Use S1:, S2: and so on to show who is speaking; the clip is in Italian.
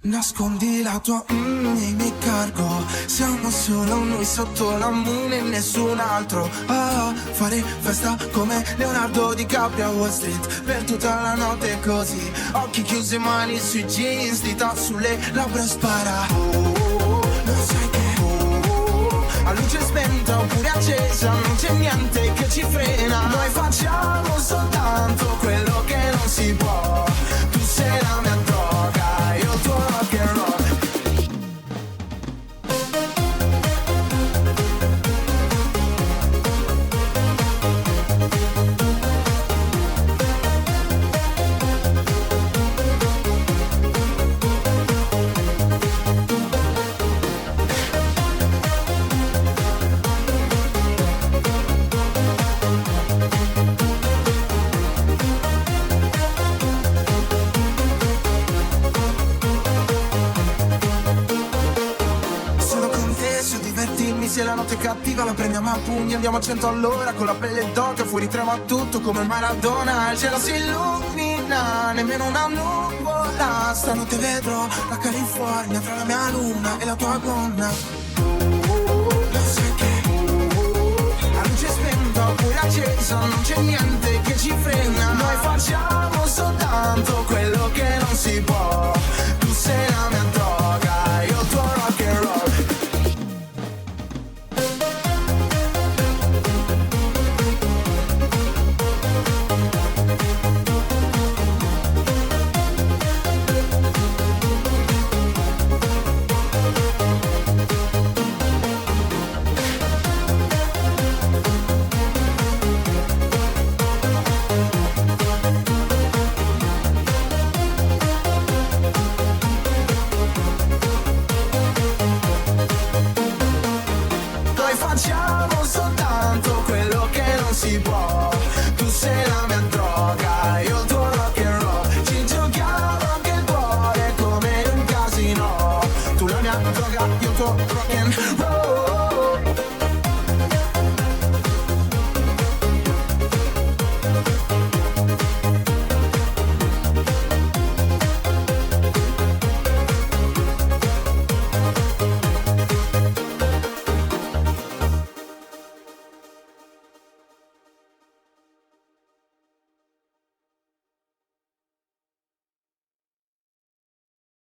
S1: Nascondi la tua mi cargo. Siamo solo noi sotto la luna e nessun altro. Fare festa come Leonardo DiCaprio a Wall Street per tutta la notte così. Occhi chiusi, mani sui jeans, dita sulle labbra e spara. Lo sai che a luce spenta oppure accesa non c'è niente che ci frena. Noi facciamo soltanto quello che non si può. Tu sei la mia droga, io il tuo rock and roll. Se la notte è cattiva la prendiamo a pugni, andiamo a 100 all'ora con la pelle d'oca, fuori trema tutto come Maradona, il cielo si illumina, nemmeno una nuvola, stanotte vedrò la California tra la mia luna e la tua gonna. Lo sai che a luce spenta oppure accesa non c'è niente che ci frena, noi facciamo soltanto quello che non si può.